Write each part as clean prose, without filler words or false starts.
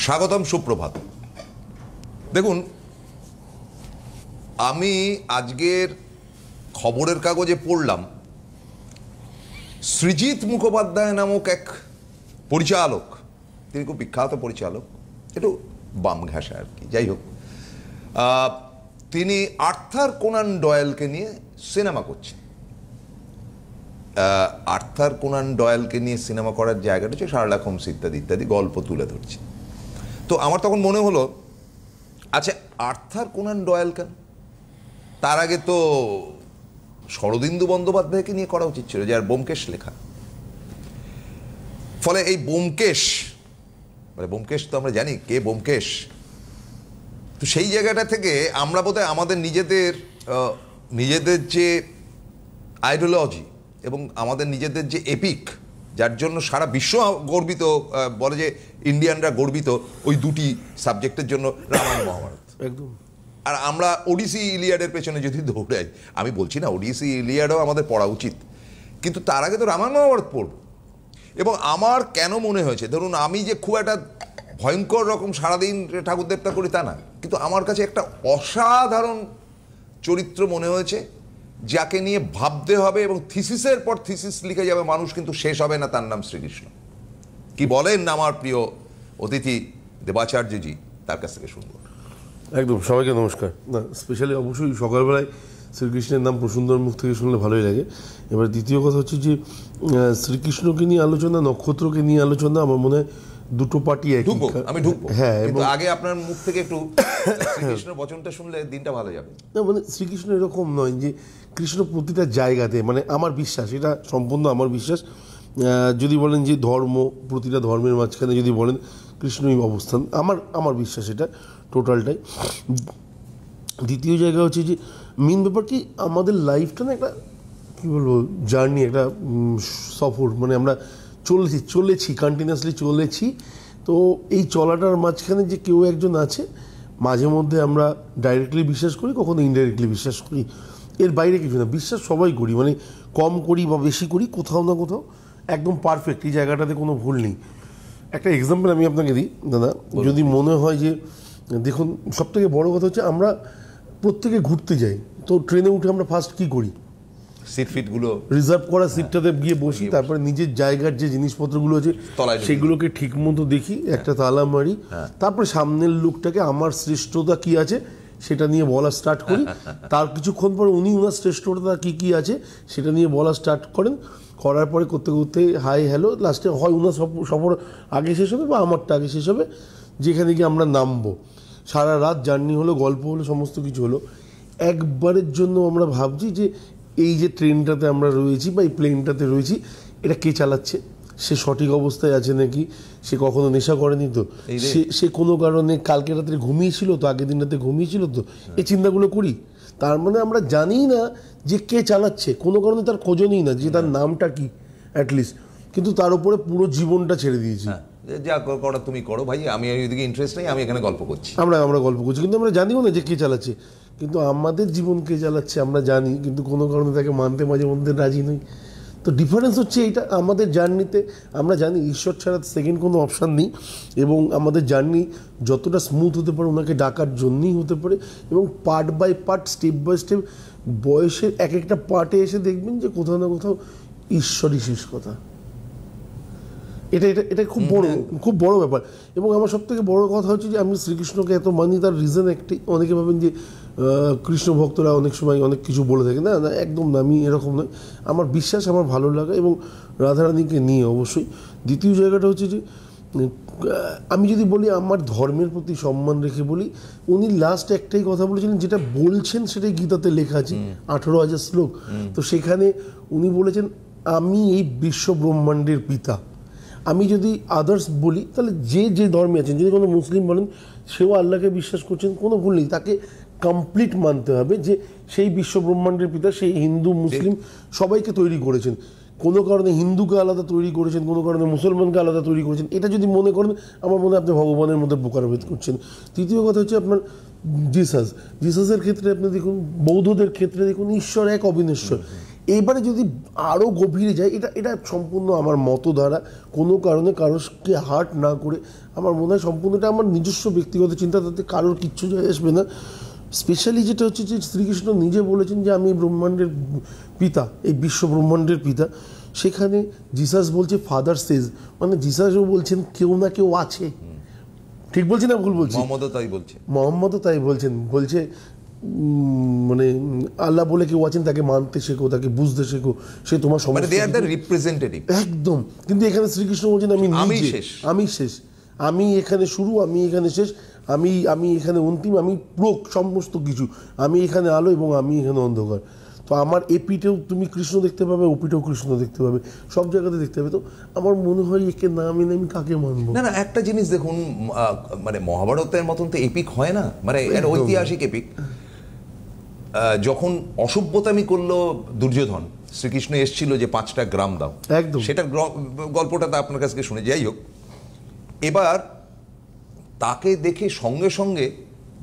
স্বাগতম, সুপ্রভাত। দেখুন, আমি আজকের খবরের কাগজে পড়লাম সৃজিত মুখোপাধ্যায় নামক এক পরিচালক, তিনি খুব বিখ্যাত পরিচালক, একটু বাম ঘেঁষা আর কি, যাই হোক, তিনি আর্থার কোনান ডয়েলকে নিয়ে সিনেমা করছেন। আর্থার কোনান ডয়েলকে নিয়ে সিনেমা করার জায়গাটা হচ্ছে শার্লক হোমস ইত্যাদি ইত্যাদি গল্প তুলে ধরছে। তো আমার তখন মনে হলো, আচ্ছা আর্থার কোনান ডয়েল কেন? তার আগে তো শরদিন্দু বন্দ্যোপাধ্যায়কে নিয়ে করা উচিত ছিল, যার ব্যোমকেশ লেখা। ফলে এই ব্যোমকেশ, মানে ব্যোমকেশ তো আমরা জানি কে ব্যোমকেশ, তো সেই জায়গাটা থেকে আমরা বোধহয় আমাদের নিজেদের যে আইডিওলজি এবং আমাদের নিজেদের যে এপিক, যার জন্য সারা বিশ্ব গর্বিত, বলে যে ইন্ডিয়ানরা গর্বিত ওই দুটি সাবজেক্টের জন্য, রামায়ণ মহাভারত। একদম। আর আমরা ওডিসি ইলিয়াডের পেছনে যদি দৌড়াই, আমি বলছি না ওডিসি ইলিয়াডও আমাদের পড়া উচিত, কিন্তু তার আগে তো রামায়ণ মহাভারত পড়ব। এবং আমার কেন মনে হয়েছে, ধরুন আমি যে খুব একটা ভয়ঙ্কর রকম সারাদিন ঠাকুর দেবতা করি তা না, কিন্তু আমার কাছে একটা অসাধারণ চরিত্র মনে হয়েছে, যাকে নিয়ে ভাবতে হবে এবং থিসিসের পর থিসিস লিখে যাবে মানুষ, কিন্তু শেষ হবে না। তার নাম শ্রীকৃষ্ণ। কি বলেন আমার প্রিয় অতিথি দেবাচার্যজি, তার কাছ থেকে শুনবো। একদম, সবাইকে নমস্কার। না, স্পেশালি অবশ্যই সকালবেলায় শ্রীকৃষ্ণের নাম প্রসুন্দর মুখ থেকে শুনলে ভালোই লাগে। এবার দ্বিতীয় কথা হচ্ছে যে শ্রীকৃষ্ণকে নিয়ে আলোচনা, নক্ষত্রকে নিয়ে আলোচনা, আমার মনে হয় দুটো পার্টি ঢুকবো, আমি ঢুকবো, হ্যাঁ, কিন্তু আগে আপনার মুখ থেকে একটু শ্রীকৃষ্ণের বচনটা শুনলে দিনটা ভালো যাবে। না মানে শ্রীকৃষ্ণ এরকম নয় যে কৃষ্ণ প্রতিটা জায়গাতে, মানে আমার বিশ্বাস, এটা সম্পূর্ণ আমার বিশ্বাস, যদি বলেন যে ধর্ম, প্রতিটা ধর্মের মাঝখানে যদি বলেন কৃষ্ণই অবস্থান, আমার বিশ্বাস এটা টোটালটাই। দ্বিতীয় জায়গা হচ্ছে যে মেন ব্যাপার কি, আমাদের লাইফটা না একটা কী বলবো জার্নি, একটা সফর, মানে আমরা চলেছি কন্টিনিউয়াসলি চলেছি। তো এই চলাটার মাঝখানে যে কেউ একজন আছে, মাঝে মধ্যে আমরা ডাইরেক্টলি বিশ্বাস করি, কখনো ইনডাইরেক্টলি বিশ্বাস করি, এর বাইরে কিছু না। বিশ্বাস সবাই করি, মানে কম করি বা বেশি করি, কোথাও না কোথাও একদম পারফেক্ট, এই জায়গাটাতে কোনো ভুল নেই। একটা এক্সাম্পল আমি আপনাকে দিই দাদা, যদি মনে হয় যে, দেখুন সবথেকে বড় কথা হচ্ছে আমরা প্রত্যেকে ঘুরতে যাই, তো ট্রেনে উঠে আমরা ফার্স্ট কী করি, সিটফিটগুলো রিজার্ভ করা সিটটাতে গিয়ে বসি, তারপরে নিজের জায়গার যে জিনিসপত্রগুলো আছে সেগুলোকে ঠিক মতো দেখি, একটা তালা মারি, তারপরে সামনের লোকটাকে আমার শ্রেষ্ঠতা কি আছে সেটা নিয়ে বলা স্টার্ট করি। তার কিছুক্ষণ পর উনি ওনার শ্রেষ্ঠতা কী কী আছে সেটা নিয়ে বলা স্টার্ট করেন, করার পরে করতে করতে হাই হ্যালো, লাস্টে হয় ওনার সফর আগে শেষ হবে বা আমারটা আগে শেষ হবে, যেখানে গিয়ে আমরা নামবো। সারা রাত জার্নি হলো, গল্প হলো, সমস্ত কিছু হলো। একবারের জন্য আমরা ভাবছি যে এই যে ট্রেনটাতে আমরা রয়েছি বা এই প্লেনটাতে রয়েছি, এটা কে চালাচ্ছে, সে সঠিক অবস্থায় আছে নাকি, সে কখনো নেশা করেনি তো, সে কোনো কারণে কালকে রাত্রে ঘুমিয়েছিল তো, আগের দিন রাতে ঘুমিয়েছিল তো, এই চিন্তাগুলো করি। তার মানে আমরা জানি না যে কে চালাচ্ছে, কোনো কারণে তার খোঁজও নিই না যে তার নামটা কি অ্যাটলিস্ট, কিন্তু তার উপরে পুরো জীবনটা ছেড়ে দিয়েছি। যা করা তুমি করো ভাই, আমি ওইদিকে ইন্টারেস্ট নেই, আমি এখানে গল্প করছি। আমরা গল্প করছি, কিন্তু আমরা জানিও না যে কে চালাচ্ছে। কিন্তু আমাদের জীবন কে চালাচ্ছে আমরা জানি, কিন্তু কোনো কারণে তাকে মানতে মাঝে মধ্যে রাজি নই। তো ডিফারেন্স হচ্ছে এইটা, আমাদের জার্নিতে আমরা জানি ঈশ্বর ছাড়া সেকেন্ড কোনো অপশান নেই, এবং আমাদের জার্নি যতটা স্মুথ হতে পারে ওনাকে ডাকার জন্যই হতে পারে। এবং part by part, step by step, বয়সের এক একটা পার্টে এসে দেখবেন যে কোথাও না কোথাও ঈশ্বরই শেষ কথা। এটা খুব বড় ব্যাপার। এবং আমার সবথেকে বড় কথা হচ্ছে যে আমি শ্রীকৃষ্ণকে এত মানি, তার রিজন একটি, অনেকে ভাবেন যে কৃষ্ণ ভক্তরা অনেক সময় অনেক কিছু বলে থাকে, না না একদম না, আমি এরকম নয়। আমার বিশ্বাস, আমার ভালো লাগা, এবং রাধারানীকে নিয়ে অবশ্যই। দ্বিতীয় জায়গাটা হচ্ছে যে আমি যদি বলি আমার ধর্মের প্রতি সম্মান রেখে বলি, উনি লাস্ট একটাই কথা বলেছিলেন, যেটা বলছেন সেটাই গীতাতে লেখা আছে, 18,000 শ্লোক। তো সেখানে উনি বলেছেন আমি এই বিশ্ব ব্রহ্মাণ্ডের পিতা। আমি যদি আদার্স বলি, তাহলে যে ধর্মে আছেন, যদি কোনো মুসলিম বলেন সেও আল্লাহকে বিশ্বাস করছেন, কোনো ভুল নেই, তাকে কমপ্লিট মানতে হবে যে সেই বিশ্ব ব্রহ্মাণ্ডের পিতা, সেই হিন্দু মুসলিম সবাইকে তৈরি করেছেন, কোনো কারণে হিন্দুকে আলাদা তৈরি করেছেন, কোনো কারণে মুসলমানকে আলাদা তৈরি করেছেন। এটা যদি মনে করেন, আমার মনে হয় আপনি ভগবানের মধ্যে বোকারভেদ করছেন। তৃতীয় কথা হচ্ছে আপনার জিসাসের ক্ষেত্রে আপনি দেখুন, বৌদ্ধদের ক্ষেত্রে দেখুন, ঈশ্বর এক, অবিনশ্বর। এইবারে যদি আরও গভীরে যায়, এটা এটা সম্পূর্ণ আমার মতধারা, কোনো কারণে কারোকে হার্ট না করে, আমার মনে হয় সম্পূর্ণ এটা আমার নিজস্ব ব্যক্তিগত চিন্তা, তাতে কারোর কিচ্ছু যায় আসবে না। স্পেশালি যেটা হচ্ছে যে শ্রীকৃষ্ণ নিজে বলেছেন যে আমি ব্রহ্মাণ্ডের পিতা, এই বিশ্ব ব্রহ্মাণ্ডের পিতা। সেখানে জিসাস বলছে ফাদার সেজ, মানে জিসাসও বলছেন কেউ না কেউ আছে। ঠিক বলছি না ভুল বলছি? মোহাম্মদও তাই বলছেন, বলছে মানে আল্লাহ বলে কেউ আছেন, তাকে মানতে শেখো, তাকে বুঝতে শেখো, সে তোমার সমস্ত রিপ্রেজেন্টেটিভ একদম। কিন্তু এখানে শ্রীকৃষ্ণ বলছেন আমি শেষ, আমি এখানে শুরু, আমি এখানে শেষ, আমি এখানে অন্তিম, আমি পুরো সমস্ত কিছু, আমি এখানে আলো এবং আমি এখানে অন্ধকার। তো আমার এপিটেও তুমি কৃষ্ণ দেখতে পাবে, ওপিটেও কৃষ্ণ দেখতে পাবে, সব জায়গাতে দেখতে পাবে। তো আমার মনে হয় একে না মেনে আমি কাকে মানবো? না, একটা জিনিস দেখুন, মানে মহাভারতের মতন তো এপিক হয় না, মানে এর ঐতিহাসিক এপিক। যখন অসভ্যতামি করলো দুর্যোধন, শ্রীকৃষ্ণ এসেছিল যে 5টা গ্রাম দাও, একদম সেটার গল্পটা তো আপনার কাছে শুনে যাই হোক। এবার তাকে দেখে সঙ্গে সঙ্গে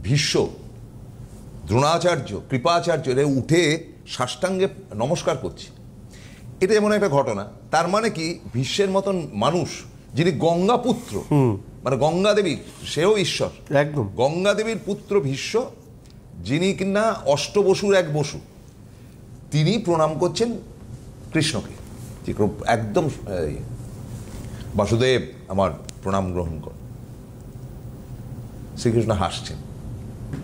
ভীষ্ম, দ্রোণাচার্য, কৃপাচার্য এরা উঠে সাষ্টাঙ্গে নমস্কার করছে। এটা এমন একটা ঘটনা, তার মানে কি ভীষ্মের মতন মানুষ, যিনি গঙ্গা পুত্র, মানে গঙ্গা দেবী, সেও ঈশ্বর, একদম গঙ্গা দেবীর পুত্র ভীষ্ম, যিনি কিনা অষ্টবসুর এক বসু, তিনি প্রণাম করছেন কৃষ্ণকে, একদম বাসুদেব আমার প্রণাম গ্রহণ কর। শ্রীকৃষ্ণ হাসছেন।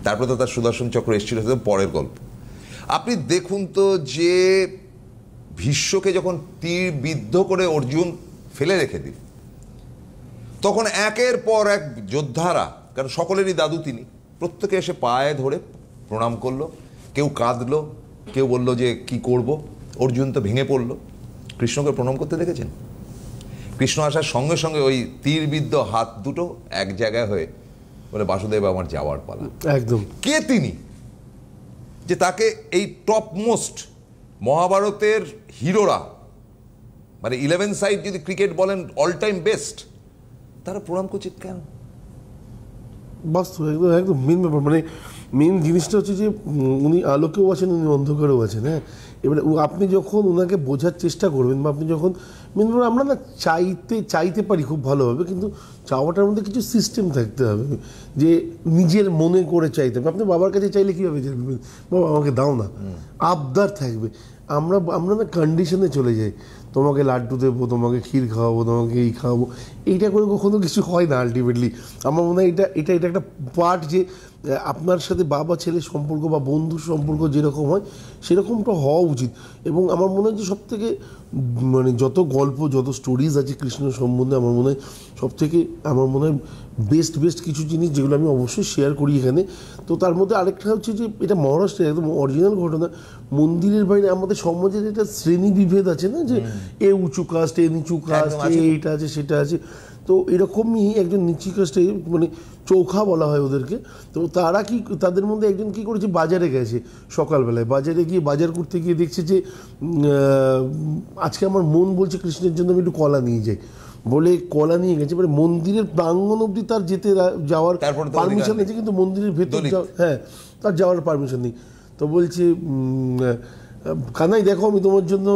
তারপরে তো তার সুদর্শন চক্র এসেছিল, পরের গল্প। আপনি দেখুন তো যে ভীষ্মকে যখন তীর বিদ্ধ করে অর্জুন ফেলে রেখে দিল, তখন একের পর এক যোদ্ধারা, কারণ সকলেরই দাদু তিনি, প্রত্যেকে এসে পায়ে ধরে প্রণাম করলো, কেউ কাঁদলো, কেউ বলল যে কি করব। অর্জুন তো ভেঙে পড়লো। কৃষ্ণকে প্রণাম করতে দেখেছেন? কৃষ্ণ আসার সঙ্গে সঙ্গে ওই তীরবিদ্ধ হাত দুটো এক জায়গায় হয়ে বলে বাসুদেব আমার যাওয়ার পালা। একদম। কে তিনি যে তাকে এই টপ মোস্ট মহাভারতের হিরোরা, মানে 11 সাইড যদি ক্রিকেট বলেন অল টাইম বেস্ট, তারা প্রণাম করছে কেন? বাস্তব একদম একদম মেন ব্যাপার। মানে মেন জিনিসটা হচ্ছে যে উনি আলোকেও আছেন, উনি অন্ধকারেও আছেন। হ্যাঁ, এবারে আপনি যখন ওনাকে বোঝার চেষ্টা করবেন, বা আপনি যখন মেন ব্যাপার, আমরা না চাইতে পারি খুব ভালোভাবে, কিন্তু চাওয়াটার মধ্যে কিছু সিস্টেম থাকতে হবে, যে নিজের মনে করে চাইতে হবে। আপনি বাবার কাছে চাইলে কীভাবে চাইবেন, বাবা আমাকে দাও না, আবদার থাকবে। আমরা না কন্ডিশনে চলে যাই, তোমাকে লাড্ডু দেবো, তোমাকে ক্ষীর খাওয়াবো, তোমাকে এই খাওয়াবো, এইটা করে কখনো কিছু হয় না আলটিমেটলি। আমার মনে হয় এটা একটা পার্ট, যে আপনার সাথে বাবা ছেলে সম্পর্ক বা বন্ধুর সম্পর্ক যেরকম হয় সেরকমটা হওয়া উচিত। এবং আমার মনে হয় যে সবথেকে মানে যত গল্প, যত স্টোরিজ আছে কৃষ্ণ সম্বন্ধে, আমার মনে হয় সবথেকে বেস্ট কিছু জিনিস যেগুলো আমি অবশ্যই শেয়ার করি এখানে। তো তার মধ্যে আরেকটা হচ্ছে যে এটা মহারাষ্ট্রের একদম অরিজিনাল ঘটনা। মন্দিরের বাইরে আমাদের সমাজের একটা শ্রেণী বিভেদ আছে না, যে এ উঁচু কাস্ট, এ নিচু কাস্ট, এইটা আছে সেটা আছে। তো এরকমই একজন নিচু কাস্টে, মানে চৌখা বলা হয় ওদেরকে। তো তারা তাদের মধ্যে একজন কি করেছে, বাজারে গেছে সকালবেলায়, বাজারে গিয়ে বাজার করতে গিয়ে দেখছে যে আজকে আমার মন বলছে কৃষ্ণের জন্য আমি একটু কলা নিয়ে যাই, বলে কলা নিয়ে গেছে। এবারে মন্দিরের প্রাঙ্গণ অবধি তার যাওয়ার পারমিশন আছে, কিন্তু মন্দিরের ভেতর তার যাওয়ার পারমিশন নেই। তো বলছে কানাই দেখো আমি তোমার জন্য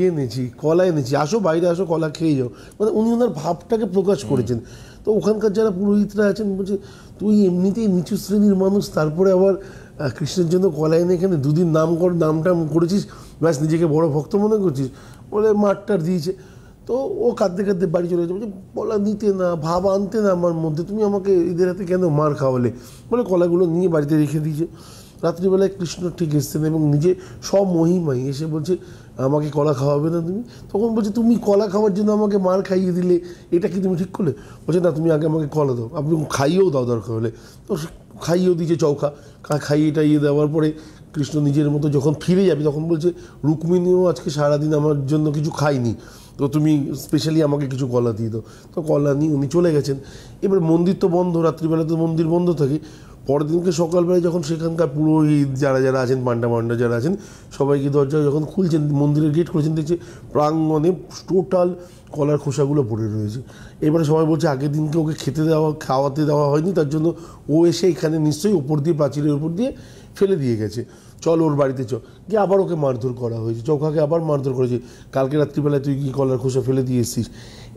এনেছি, কলা এনেছি, আসো বাইরে আসো, কলা খেয়ে যাও। মানে উনি ওনার ভাবটাকে প্রকাশ করেছেন। তো ওখানকার যারা পুরোহিতরা আছেন বলছে, তুই এমনিতেই নিচু শ্রেণীর মানুষ, তারপরে আবার কৃষ্ণের জন্য কলা এনে এখানে দুদিন নামটা করেছিস, ব্যাস নিজেকে বড় ভক্ত মনে করছিস, বলে মাঠটার দিয়েছে। তো ও কাঁদতে বাড়ি চলে গেছে, বলছে কলা নিতে না, ভাব আনতে না আমার মধ্যে, তুমি আমাকে এদের হাতে কেন মার খাওয়ালে, বলে কলাগুলো নিয়ে বাড়িতে রেখে দিয়েছে। রাত্রিবেলায় কৃষ্ণ ঠিক এসছেন এবং নিজে সব মহিমাই এসে বলছে আমাকে কলা খাওয়াবে না তুমি? তখন বলছে তুমি কলা খাওয়ার জন্য আমাকে মার খাইয়ে দিলে, এটা কি তুমি ঠিক করলে? বলছে না, তুমি আগে আমাকে কলা দাও, আপনি খাইয়েও দাও দরকার হলে। তো খাইয়েও দিয়েছে চৌখা, খাইয়ে টাইয়ে দেওয়ার পরে কৃষ্ণ নিজের মতো যখন ফিরে যাবে, তখন বলছে রুক্মিণীও আজকে সারাদিন আমার জন্য কিছু খায়নি, তো তুমি স্পেশালি আমাকে কিছু কলা দিয়ে দাও। তো কলা নিয়ে উনি চলে গেছেন। এবার মন্দির তো বন্ধ, রাত্রিবেলা তো মন্দির বন্ধ থাকে। পরের দিনকে সকালবেলায় যখন সেখানকার পুরোহিত যারা আছেন, পান্ডা যারা আছেন, সবাইকে দরজা যখন খুলছেন, মন্দিরের গেট খুলেছেন, দেখছে প্রাঙ্গণে টোটাল কলার খোসাগুলো পড়ে রয়েছে। এবারে সবাই বলছে আগের দিনকে ওকে খাওয়াতে দেওয়া হয়নি, তার জন্য ও এসে এখানে নিশ্চয়ই ওপর দিয়ে, প্রাচীরের উপর দিয়ে ফেলে দিয়ে গেছে, চল ওর বাড়িতে গিয়ে আবার ওকে মারধর করা হয়েছে, চৌকাকে আবার মারধর করেছে, কালকে রাত্রিবেলায় তুই কি কলার খোসা ফেলে দিয়ে এসছিস।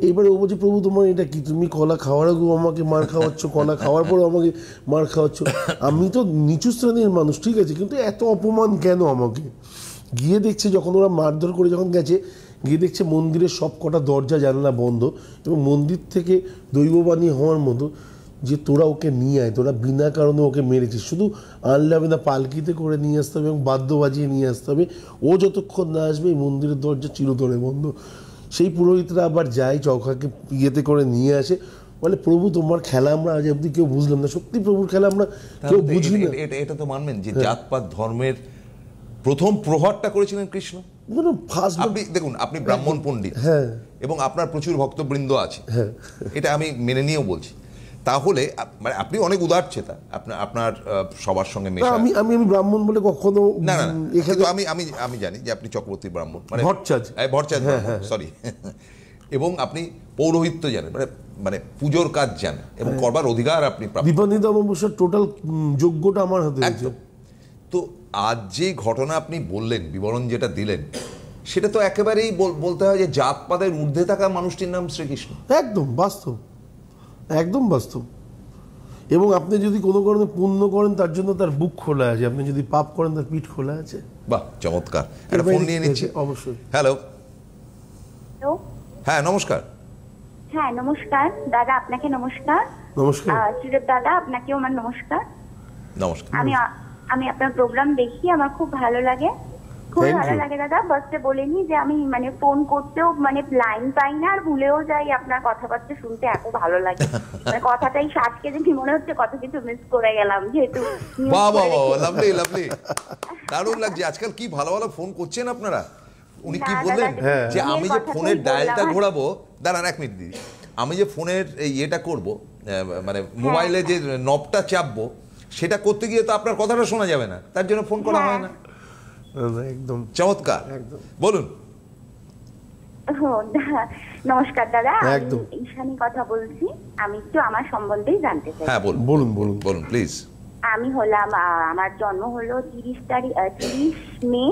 এইবারে ও বলছে প্রভু তোমার এটা কি, তুমি কলা খাওয়ার আগেও আমাকে মার খাওয়াচ্ছ, কলা খাওয়ার পরেও আমাকে মার খাওয়াচ্ছ। আমি তো নিচু শ্রেণীর মানুষ, ঠিক আছে, কিন্তু এত অপমান কেন আমাকে। গিয়ে দেখছে যখন ওরা মারধর করে যখন গেছে, গিয়ে দেখছে মন্দিরের সব কটা দরজা জানলা বন্ধ, এবং মন্দির থেকে দৈববাণী হওয়ার মতো যে তোরা ওকে নিয়ে আয়, তোরা বিনা কারণে ওকে মেরেছিস, শুধু আনলে হবে না, পালকিতে করে নিয়ে আসতে হবে এবং বাদ্য বাজিয়ে নিয়ে আসতে হবে, ও যতক্ষণ না আসবে এই মন্দিরের দরজা চিরতরে বন্ধ। সেই পুরোহিতরা আবার যায়, চৌকাকে ইয়েতে করে নিয়ে আসে, বলে প্রভু তোমার খেলা আমরা আজ অব্দি কেউ বুঝলাম না, সত্যি প্রভুর খেলা আমরা কেউ বুঝি না। এটা তো মানবেন যে জাতপাত ধর্মের প্রথম প্রহারটা করেছিলেন কৃষ্ণ। আপনি দেখুন, আপনি ব্রাহ্মণ পণ্ডিত, হ্যাঁ, এবং আপনার প্রচুর ভক্তবৃন্দ আছে, এটা আমি মেনে নিয়েও বলছি, তাহলে মানে আপনি অনেক উদারচেতা, আপনার সবার সঙ্গে মেশা। আমি আমি আমি ব্রাহ্মণ বলে কখনো না না, কিন্তু আমি জানি যে আপনি চক্রবর্তী ব্রাহ্মণ, মানে ভট্টাচ, সরি, এবং আপনি পৌরোহিত্য জানেন, মানে পুজোর কাজ জানেন, এবং করবার অধিকার আপনি প্রাপ্ত। দীপান্বিতা অমাবস্যার টোটাল যোগ্যটা আমার হাতে আছে। তো আজ যে ঘটনা আপনি বললেন, বিবরণ যেটা দিলেন, সেটা তো একেবারেই বলতে হয় যে জাতপাতের ঊর্ধ্বে থাকা মানুষটির নাম শ্রীকৃষ্ণ। একদম বাস্তব, একদম বাস্তব। এবং আপনি যদি কোনো কারণে পুণ্য করেন তার জন্য তার বুক খোলা আছে, আপনি যদি পাপ করেন তার পিঠ খোলা আছে। বাহ, চমৎকার। একটা ফোন নিয়ে নিচ্ছি। অবশ্যই। হ্যালো। হ্যালো। হ্যাঁ, নমস্কার। হ্যাঁ নমস্কার দাদা, আপনাকে নমস্কার। নমস্কার সুরেশ দাদা, আপনাকেও আমার নমস্কার। নমস্কার। আমি আপনার প্রোগ্রাম দেখি, আমার খুব ভালো লাগে, খুব ভালো লাগে দাদা। ফার্স্টে বলেনি যে আমি মানে ফোন করতেও মানে লাইন পাই না, আর ভুলেও যাই, আপনার কথাবার্তা শুনতে এত ভালো লাগে, মানে কথাটাই আজকে দেখি মনে হচ্ছে কত কিছু মিস করে গেলাম, যেহেতু বাহ বাহ বাহ, লাভলি লাভলি, দারুণ লাগছে। আজকাল কি ভালো ভালো ফোন করছেন আপনারা। উনি কি বললেন যে আমি যে ফোনের ডায়ালটা ঘোরাবো, দাঁড়ান এক মিনিট দিদি, আমি যে ফোনের ইয়েটা করব, মানে মোবাইলে যে নবটা চাপবো, সেটা করতে গিয়ে তো আপনার কথাটা শোনা যাবে না, তার জন্য ফোন করা হয় না। একদম চমৎকার, বলুন। নমস্কার দাদা, আমি ঈশানী কথা বলছি। আমি একটু আমার সম্বন্ধেই জানতে চাই। হ্যাঁ বলুন বলুন বলুন প্লিজ। আমি হলাম, আমার জন্ম হলো 30 মে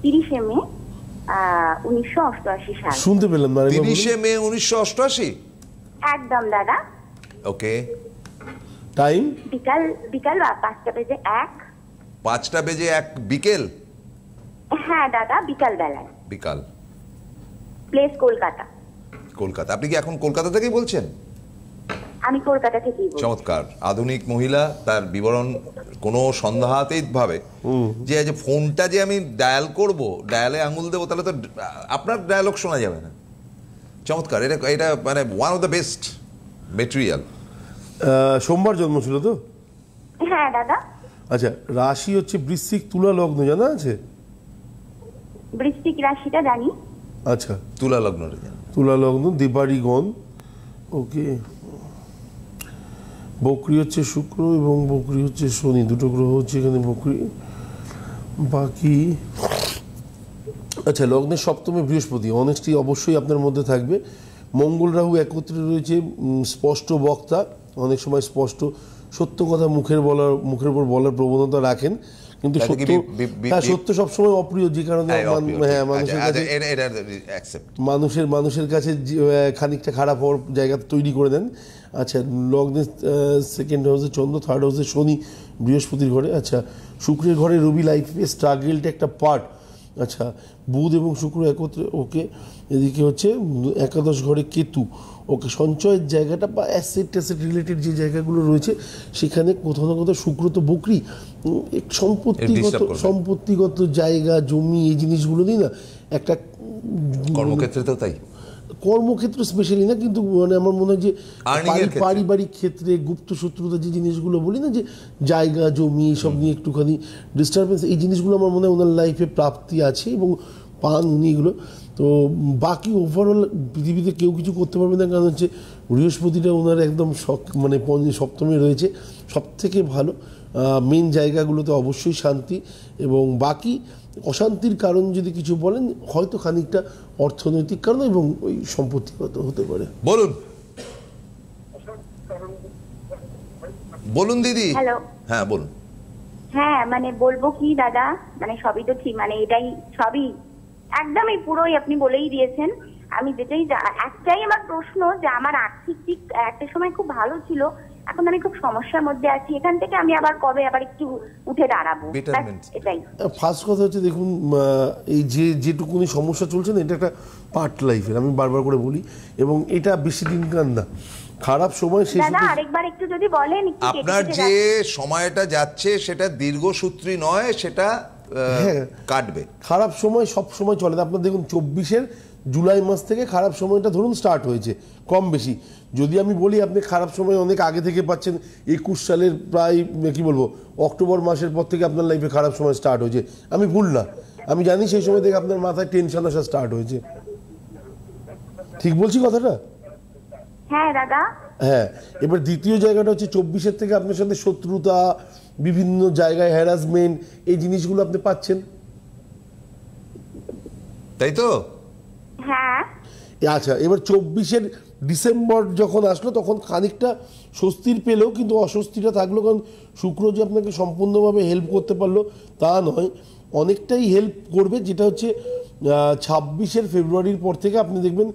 1988 সাল। শুনতে পেলাম না। 30 মে 1988? একদম দাদা। ওকে। টাইম? বিকাল 5টা বেজে 1। 5টা বেজে 1 বিকেল? হ্যাঁ দাদা, বিকাল বেলায়। বিকাল। প্লেস কলকাতা। কলকাতা। আপনি কি এখন কলকাতা থেকেই বলছেন? আমি কলকাতা থেকেই বলছি। চমৎকার। আধুনিক মহিলা, তার বিবরণ কোনো সন্দেহাতীত ভাবে যে ফোনটা যে আমি ডায়াল করব, ডায়ালে আঙুল দেবো, তাহলে তো আপনার ডায়ালগ শোনা যাবে না। চমৎকার। এটা মানে one of the best material. সোমবার জন্ম ছিল তো? হ্যাঁ দাদা। আচ্ছা, রাশি হচ্ছে বৃশ্চিক, তুলা লগ্ন জানা আছে? বৃশ্চিক রাশিটা জানি। আচ্ছা, তুলা লগ্ন, তুলা লগ্ন, দেবাড়িগণ। ওকে। বকরি হচ্ছে শুক্র এবং বকরি হচ্ছে শনি, দুটো গ্রহ হচ্ছে এখানে বকরি। বাকি আচ্ছা, লগ্নের সপ্তমে বৃহস্পতি, অনেস্টি অবশ্যই আপনার মধ্যে থাকবে। মঙ্গল রাহু একত্রে রয়েছে, স্পষ্ট বক্তা, অনেক সময় স্পষ্ট সত্য কথা মুখের উপর বলার প্রবণতা রাখেন, কিন্তু সত্য সবসময় অপ্রিয়, যে কারণে মানুষের কাছে খানিকটা খারাপ হওয়ার জায়গা তৈরি করে দেন। আচ্ছা, লগ্নের সেকেন্ড হাউসে চন্দ্র, থার্ড হাউসে শনি বৃহস্পতির ঘরে। আচ্ছা, শুক্রের ঘরে রবি, লাইফে স্ট্রাগলটা একটা পার্ট। আচ্ছা, বুধ এবং শুক্র একত্রে, ওকে। এদিকে হচ্ছে একাদশ ঘরে কেতু, ওকে। সঞ্চয়ের জায়গাটা বা অ্যাসেট রিলেটেড যে জায়গাগুলো রয়েছে সেখানে কোথাও না কোথাও শুক্র তো বকরি, সম্পত্তিগত জায়গা জমি এই জিনিসগুলো নিয়ে না একটা কর্মক্ষেত্রে তো তাই, কর্মক্ষেত্র স্পেশালি না, কিন্তু মানে আমার মনে হয় যে পারিবারিক ক্ষেত্রে গুপ্ত শত্রুতা যে জিনিসগুলো বলি না, যে জায়গা জমি সব নিয়ে একটুখানি ডিস্টারবেন্স, এই জিনিসগুলো আমার মনে হয় ওনার লাইফে প্রাপ্তি আছে এবং পান উনি এগুলো। তো বাকি ওভারঅল পৃথিবীতে কেউ কিছু করতে পারবে না, কারণ হচ্ছে বৃহস্পতিটা ওনার একদম মানে সপ্তমে রয়েছে। সব থেকে ভালো মেন জায়গাগুলোতে অবশ্যই শান্তি, এবং বাকি অশান্তির কারণ যদি কিছু বলেন হয়তো খানিকটা অর্থনৈতিক কারণ এবং ওই সম্পত্তিগত হতে পারে। বলুন বলুন দিদি। হ্যালো। হ্যাঁ বলুন। হ্যাঁ মানে বলবো কি দাদা, মানে সবই তো ঠিক, মানে এটাই সবই একদমই পুরোই আপনি বলেই দিয়েছেন। আমি যেটাই একটাই আমার প্রশ্ন, যে আমার আর্থিক দিক একটা সময় খুব ভালো ছিল, এখন আমি খুব সমস্যার মধ্যে আছি, এখান থেকে আমি আবার কবে আবার একটু উঠে দাঁড়াবো, Betterment. এটাই। ফার্স্ট কথা হচ্ছে দেখুন, এই যেটুকুনি সমস্যা চলছে না, এটা একটা পার্ট লাইফের, আমি বারবার করে বলি, এবং এটা বেশি দিনকার না। খারাপ সময় শেষ দাদা আরেকবার একটু যদি বলেন, একটু কেটে আপনার কেটে যে যাচ্ছে। সময়টা যাচ্ছে সেটা দীর্ঘসূত্রী নয়, সেটা হ্যাঁ। কাটবে। খারাপ সময় সব সময় চলে না। আপনার দেখুন 24-এর জুলাই মাস থেকে খারাপ সময়টা ধরুন স্টার্ট হয়েছে কম বেশি। যদি আমি বলি আপনি খারাপ সময় অনেক আগে থেকে পাচ্ছেন, 21 সালের প্রায় কি বলবো অক্টোবর মাসের পর থেকে আপনার লাইফে খারাপ সময় স্টার্ট হয়েছে, আমি ভুল না, আমি জানি সেই সময় থেকে আপনার মাথায় টেনশন আসা স্টার্ট হয়েছে। ঠিক বলছি কথাটা? হ্যাঁ দাদা। হ্যাঁ, এবার দ্বিতীয় জায়গাটা হচ্ছে 24-এর থেকে আপনার সাথে শত্রুতা, বিভিন্ন জায়গায় হ্যারাসমেন্ট, এই জিনিসগুলো আপনি পাচ্ছেন, তাই তো? হ্যাঁ আচ্ছা, এবার 24-এর ডিসেম্বর যখন আসলো তখন খানিকটা স্বস্তির পেলেও কিন্তু অস্বস্তিটা থাকলো, কারণ শুক্র যে আপনাকে সম্পূর্ণভাবে হেল্প করতে পারলো তা নয়, অনেকটাই হেল্প করবে। যেটা হচ্ছে 26-এর ফেব্রুয়ারির পর থেকে আপনি দেখবেন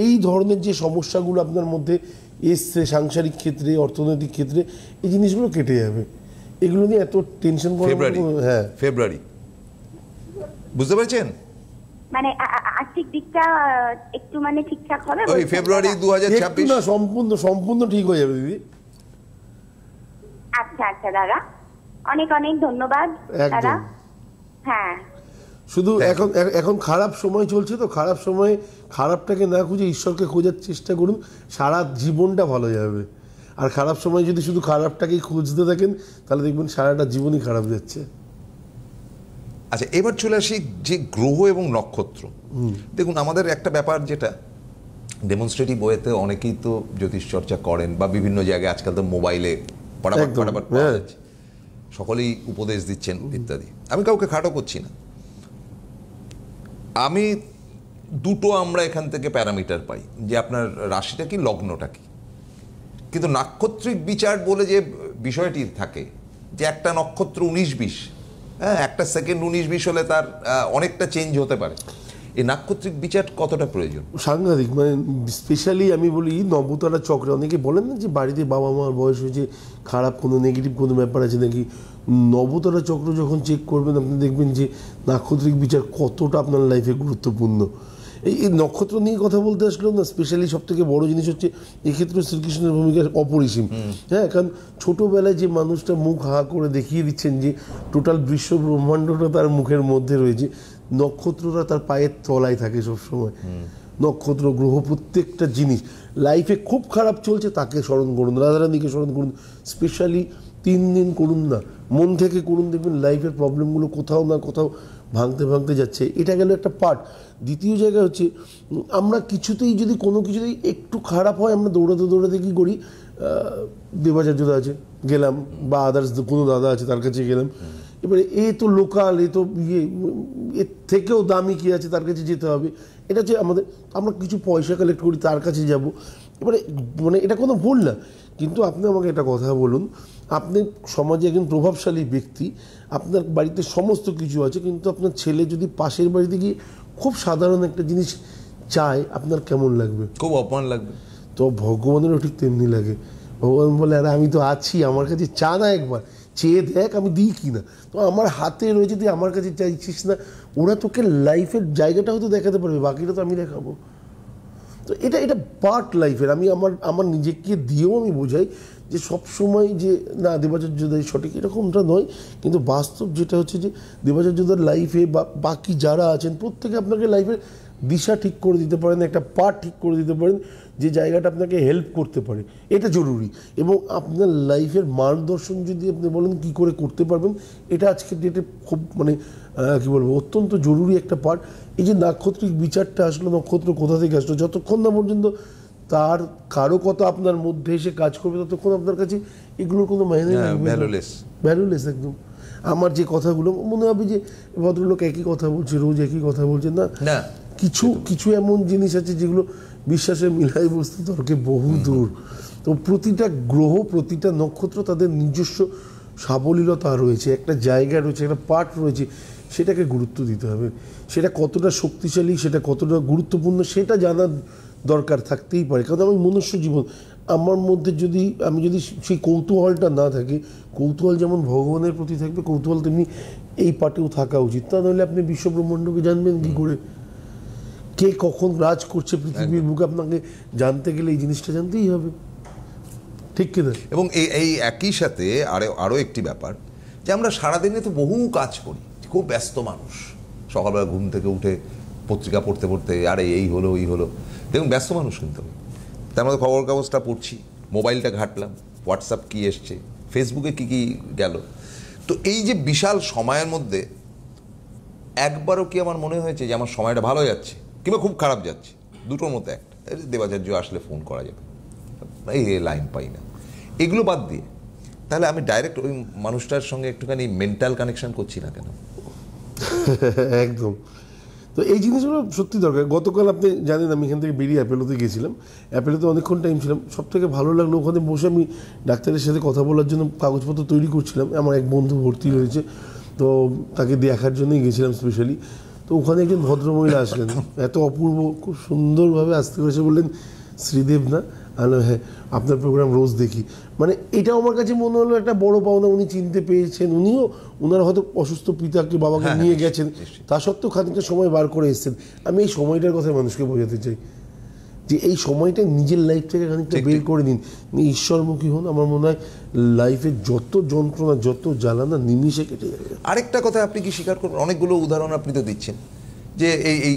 এই ধরনের যে সমস্যাগুলো আপনার মধ্যে এসছে সাংসারিক ক্ষেত্রে, অর্থনৈতিক ক্ষেত্রে, এই জিনিসগুলো কেটে যাবে। এগুলো নিয়ে এত টেনশন করার ফেব্রুয়ারি, হ্যাঁ ফেব্রুয়ারি, বুঝতে পারছেন? মানে আর্থিক দিকটা একটু মানে ঠিকঠাক হবে ওই বলছেন ফেব্রুয়ারি দাদা? 2026। না, সম্পূর্ণ ঠিক হয়ে যাবে দিদি। আচ্ছা আচ্ছা দাদা, অনেক অনেক ধন্যবাদ দাদা। একদম। হ্যাঁ শুধু এখন খারাপ সময় চলছে, তো খারাপ সময়ে খারাপটাকে না খুঁজে ঈশ্বরকে খোঁজার চেষ্টা করুন, সারা জীবনটা ভালো যাবে। আর খারাপ সময় যদি শুধু খারাপটাকেই খুঁজতে থাকেন তাহলে দেখবেন সারাটা জীবনই খারাপ যাচ্ছে। আচ্ছা, এবার চলে আসি যে গ্রহ এবং নক্ষত্র। দেখুন, আমাদের একটা ব্যাপার যেটা ডেমনস্ট্রেটিভ ওয়েতে অনেকেই তো জ্যোতিষ চর্চা করেন, বা বিভিন্ন জায়গায় আজকাল তো মোবাইলে ফটাফট একদম, ফটাফট পাওয়া হ্যাঁ। যাচ্ছে, সকলেই উপদেশ দিচ্ছেন ইত্যাদি। আমি কাউকে খাটো করছি না, আমি দুটো আমরা এখান থেকে প্যারামিটার পাই, যে আপনার রাশিটা কি, লগ্নটা কি। কিন্তু নাক্ষত্রিক বিচার বলে যে বিষয়টি থাকে, যে একটা নক্ষত্র 19-20, হ্যাঁ, একটা সেকেন্ড 19-20 হলে তার অনেকটা চেঞ্জ হতে পারে। এই নাক্ষত্রিক বিচার কতটা প্রয়োজন? সাংঘাতিক, মানে স্পেশালি আমি বলি নবতারা চক্রে অনেকে বলেন না যে বাড়িতে বাবা মার বয়স হয়েছে, খারাপ কোনো নেগেটিভ কোনো ব্যাপার আছে নাকি, নবতারা চক্র যখন চেক করবেন আপনি দেখবেন যে নাক্ষত্রিক বিচার কতটা আপনার লাইফে গুরুত্বপূর্ণ। এই নক্ষত্র নিয়ে কথা বলতে আসলেও না, স্পেশালি সব থেকে বড় জিনিস হচ্ছে এক্ষেত্রে শ্রীকৃষ্ণের ভূমিকা অপরিসীম। হ্যাঁ, কারণ ছোটোবেলায় যে মানুষটা মুখ হা করে দেখিয়ে দিচ্ছেন যে টোটাল বিশ্ব ব্রহ্মাণ্ডটা তার মুখের মধ্যে রয়েছে, নক্ষত্ররা তার পায়ের তলায় থাকে সবসময়। নক্ষত্র, গ্রহ, প্রত্যেকটা জিনিস লাইফে খুব খারাপ চলছে তাকে স্মরণ করুন, রাধারানীকে স্মরণ করুন, স্পেশালি 3 দিন করুন না, মন থেকে করুন, দেখবেন লাইফের প্রবলেমগুলো কোথাও না কোথাও ভাঙতে যাচ্ছে। এটা গেল একটা পার্ট। দ্বিতীয় জায়গা হচ্ছে আমরা কিছুতেই যদি কোনো কিছুতেই একটু খারাপ হয়, আমরা দৌড়াতে কী করি, দেবাচার্য আছে গেলাম, বা আদার্স কোনো দাদা আছে তার কাছে গেলাম, এবারে এ তো লোকাল, এ তো এর থেকেও দামি কী আছে তার কাছে যেতে হবে, এটা হচ্ছে আমরা কিছু পয়সা কালেক্ট করি তার কাছে যাব। এবারে মানে এটা কোনো ভুল না, কিন্তু আপনি আমাকে একটা কথা বলুন, আপনি সমাজে একজন প্রভাবশালী ব্যক্তি, আপনার বাড়িতে সমস্ত কিছু আছে, কিন্তু আপনার ছেলে যদি পাশের বাড়িতে গিয়ে খুব সাধারণ একটা জিনিস চায়, আপনার কেমন লাগবে? খুব অপমান লাগবে। তো ভগবানেরও ঠিক তেমনি লাগে। ভগবান বলে, আরে আমি তো আছি, আমার কাছে চা না, একবার চেয়ে দেখ আমি দিই কি না, তো আমার হাতে রয়েছে, তুই আমার কাছে চাইছিস না। ওরা তোকে লাইফের জায়গাটা হয়তো দেখাতে পারবে, বাকিটা তো আমি দেখাবো। তো এটা পার্ট লাইফের। আমি আমার নিজেকে দিয়েও আমি বোঝাই যে সবসময় যে না দেবাচার্যদাই সঠিক এরকমটা নয়, কিন্তু বাস্তব যেটা হচ্ছে যে দেবাচার্যদার লাইফে বা বাকি যারা আছেন প্রত্যেকে আপনাকে লাইফের দিশা ঠিক করে দিতে পারেন, একটা পার্ট ঠিক করে দিতে পারেন, যে জায়গাটা আপনাকে হেল্প করতে পারে, এটা জরুরি। এবং আপনার লাইফের মার্গদর্শন যদি আপনি বলেন কী করে করতে পারবেন, এটা আজকের ডেটে খুব মানে কী বলবো, অত্যন্ত জরুরি একটা পার্ট। এই যে নাক্ষত্রিক বিচারটা আসলো, নক্ষত্র কোথা থেকে আসলো, যতক্ষণ না পর্যন্ত তার কারো কথা আপনার মধ্যে এসে কাজ করবে ততক্ষণ আপনার কাছে এগুলোর কোনো মাইনে ভ্যালুলেস একদম। আমার যে কথাগুলো মনে হবে যে ভদ্রলোক একই কথা বলছে, রোজ একই কথা বলছে, না কিছু এমন জিনিস আছে যেগুলো বিশ্বাসের মিলাই বস্তু তর্কে বহু দূর। তো প্রতিটা গ্রহ, প্রতিটা নক্ষত্র তাদের নিজস্ব সাবলীলতা রয়েছে, একটা জায়গা রয়েছে, একটা পার্ট রয়েছে, সেটাকে গুরুত্ব দিতে হবে। সেটা কতটা শক্তিশালী, সেটা কতটা গুরুত্বপূর্ণ, সেটা জানার দরকার থাকতেই পারে। কারণ আমি মনুষ্য জীবন, আমার মধ্যে যদি আমি যদি সেই কৌতূহলটা না থাকে, কৌতূহল যেমন ভগবানের প্রতি থাকবে, কৌতূহল তেমনি এই পার্টেও থাকা উচিত। তা নাহলে আপনি বিশ্বব্রহ্মাণ্ডকে জানবেন কী করে? কে কখন রাজ করছে পৃথিবীর বুকে, আপনাকে জানতে গেলে এই জিনিসটা জানতেই হবে, ঠিক কিনা? এবং এই একই সাথে আরও একটি ব্যাপার যে আমরা সারাদিনে তো বহু কাজ করি, খুব ব্যস্ত মানুষ। সকালবেলা ঘুম থেকে উঠে পত্রিকা পড়তে পড়তে আরে এই হলো ওই হলো, দেখুন ব্যস্ত মানুষ কিন্তু। তার মধ্যে খবর কাগজটা পড়ছি, মোবাইলটা ঘাটলাম, হোয়াটসঅ্যাপ কী এসছে, ফেসবুকে কী কী গেল। তো এই যে বিশাল সময়ের মধ্যে একবারও কি আমার মনে হয়েছে যে আমার সময়টা ভালো যাচ্ছে কিংবা খুব খারাপ যাচ্ছে? দুটোর মধ্যে একটা, দেবাচার্য আসলে ফোন করা যাবে, এই লাইন পাই না, এগুলো বাদ দিয়ে তাহলে আমি ডাইরেক্ট ওই মানুষটার সঙ্গে একটুখানি মেন্টাল কানেকশন করছি না কেন? একদম। তো এই জিনিসগুলো সত্যি দরকার। গতকাল আপনি জানেন আমি এখান থেকে বেরিয়ে অ্যাপেলোতে গেছিলাম, অ্যাপেলোতে অনেকক্ষণ টাইম ছিলাম। সব থেকে ভালো লাগলো ওখানে বসে আমি ডাক্তারের সাথে কথা বলার জন্য কাগজপত্র তৈরি করছিলাম। আমার এক বন্ধু ভর্তি হয়েছে, তো তাকে দেখার জন্যই গেছিলাম স্পেশালি। তো ওখানে একজন ভদ্রমহিলা আসলেন, এত অপূর্ব, খুব সুন্দরভাবে আসতে করেছে, বললেন শ্রীদেব না? হ্যাঁ, আপনার প্রোগ্রাম রোজ দেখি। মানে এটাও আমার কাছে মনে হলো একটা বড় পাওনা, উনি চিনতে পেরেছেন। ওনারা হয়তো অসুস্থ পিতাকে বাবাকে নিয়ে গেছেন, তা সত্ত্বেও খানিকটা সময় বার করে এসেছেন। আমি এই সময়টার কথা মানুষকে বোঝাতে চাই যে এই সময়টা নিজের লাইফ থেকে খানিকটা বের করে নিন, ঈশ্বরমুখী হন। আমার মনে হয় লাইফের যত যন্ত্রণা, যত জ্বালানা নিমিষে কেটে যাবে। আরেকটা কথা আপনি কি স্বীকার করবেন, অনেকগুলো উদাহরণ আপনি তো দিচ্ছেন যে এই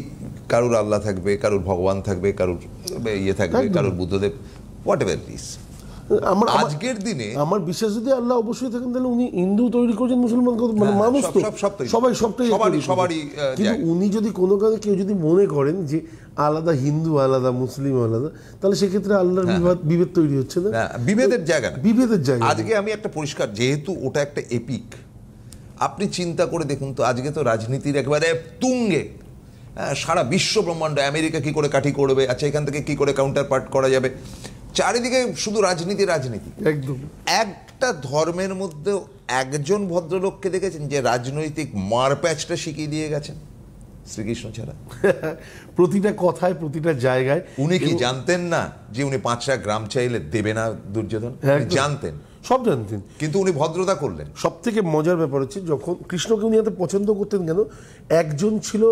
কারুর আল্লাহ থাকবে, কারুর ভগবান থাকবে, কারুর ইয়ে থাকবে, কারুর Buddhadeb, what ever it is. আজকের দিনে আমার বিশ্বাস যদি আল্লাহ অবশ্যই থাকেন, তাহলে উনি হিন্দু তৈরি করেছেন, মুসলমান মানে মানুষ তো সবাই সবটাই। কিন্তু উনি যদি কোনো কারণে কেউ যদি মনে করেন যে আলাদা হিন্দু আলাদা, মুসলিম আলাদা, তাহলে সেক্ষেত্রে আল্লাহর বিভেদ তৈরি হচ্ছে না? বিভেদের জায়গা না, বিভেদের জায়গা। আজকে আমি একটা পরিষ্কার, যেহেতু ওটা একটা এপিক, আপনি চিন্তা করে দেখুন তো, আজকে তো রাজনীতির একেবারে তুঙ্গে, সারা বিশ্ব ব্রহ্মাণ্ড, আমেরিকা কি করে কাঠি করবে, আচ্ছা এখান থেকে কি করে কাউন্টার পার্ট করা যাবে, চারিদিকে শুধু রাজনীতি রাজনীতি। একদম। একটা ধর্মের মধ্যেও একজন ভদ্রলোককে দেখেছেন যে রাজনৈতিক মারপ্যাচটা শিখিয়ে দিয়ে গেছেন শ্রীকৃষ্ণ ছাড়া? প্রতিটা কথায়, প্রতিটা জায়গায়। উনি কি জানতেন না যে উনি 5টা গ্রাম চাইলে দেবে না দুর্যোধন? জানতেন, সব জানতেন, কিন্তু উনি ভদ্রতা করলেন। সব থেকে মজার ব্যাপার হচ্ছে, যখন কৃষ্ণকে উনি এত পছন্দ করতেন কেন? একজন ছিল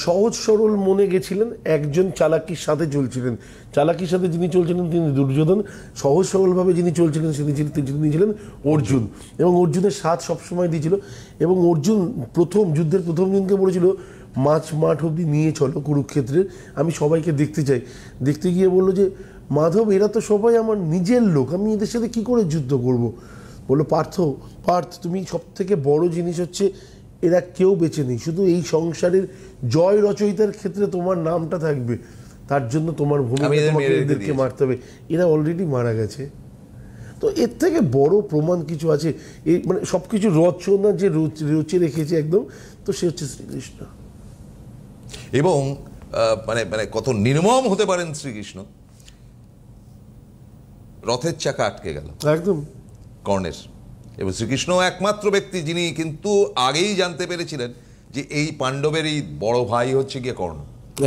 সহজ সরল মনে গেছিলেন, একজন চালাকির সাথে চলছিলেন। চালাকির সাথে যিনি চলছিলেন তিনি দুর্যোধন, সহজ সরলভাবে যিনি চলছিলেন তিনি ছিলেন অর্জুন। এবং অর্জুনের সাথ সবসময় দিয়েছিল। এবং অর্জুন যুদ্ধের প্রথম দিনকে বলেছিল, মাঠ অবধি নিয়ে চলো কুরুক্ষেত্রের, আমি সবাইকে দেখতে চাই। দেখতে গিয়ে বললো যে মাধব, এরা তো সবাই আমার নিজের লোক, আমি এদের সাথে কী করে যুদ্ধ করব? বললো পার্থ, তুমি সব থেকে বড় জিনিস হচ্ছে এরা কেউ বেঁচে নেই, শুধু এই সংসারের জয় রচয়িতার ক্ষেত্রে তোমার নামটা থাকবে, তার জন্য তোমার ভূমিকে মারতে হবে। এরা অলরেডি মারা গেছে। তো এর থেকে বড় প্রমাণ কিছু আছে? এই মানে সব কিছু রচনা যে রচে রেখেছে একদম, তো সে হচ্ছে শ্রীকৃষ্ণ। এবং মানে কত নির্মম হতে পারেন শ্রীকৃষ্ণ। রথের চাকা আটকে গেল একদম কর্ণের, এবং শ্রীকৃষ্ণ একমাত্র ব্যক্তি যিনি কিন্তু আগেই জানতে পেরেছিলেন যে এই পাণ্ডবেরই বড় ভাই হচ্ছে গিয়ে কর্ণ।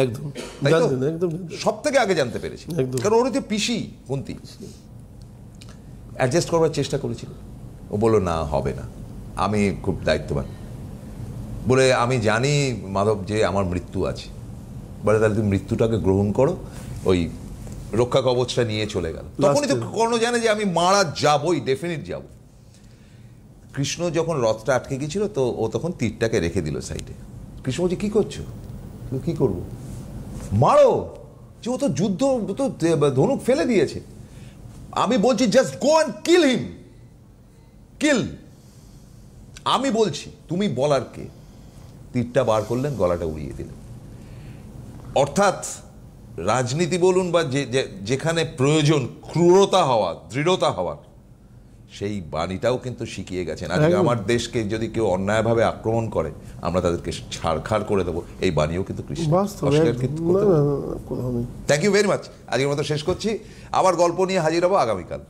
একদম সব থেকে আগে জানতে পেরেছি, কারণ ওর যে পিসি কুন্তি অ্যাডজাস্ট করবার চেষ্টা করেছিল। ও বললো না, হবে না, আমি খুব দায়িত্ববান, বলে আমি জানি মাধব যে আমার মৃত্যু আছে। বলে তাহলে তুমি মৃত্যুটাকে গ্রহণ করো, ওই রক্ষা কবচটা নিয়ে চলে গেল। তখনই তো কর্ণ জানে যে আমি মারা যাবই, ডেফিনিট যাব। কৃষ্ণ যখন রথটা আটকে গিয়েছিল, তো ও তখন তীরটাকে রেখে দিল সাইডে। কৃষ্ণ বলছে কি করছো? কি করবো? মারো, যে ও তো যুদ্ধ, তো ধনুক ফেলে দিয়েছে। আমি বলছি জাস্ট গো অ্যান্ড কিল হিম, কিল। আমি বলছি, তুমি বলার কে? তীরটা বার করলেন, গলাটা উড়িয়ে দিলেন। অর্থাৎ রাজনীতি বলুন বা যেখানে প্রয়োজন ক্রূরতা হওয়া, দৃঢ়তা হওয়ার, সেই বাণীটাও কিন্তু শিখিয়ে গেছেন। আজকে আমার দেশকে যদি কেউ অন্যায়ভাবে আক্রমণ করে, আমরা তাদেরকে ছাড়খাড় করে দেবো, এই বাণীও কিন্তু Krishna. Thank you very much. আজকের মতো শেষ করছি, আবার গল্প নিয়ে হাজির হবো আগামীকাল।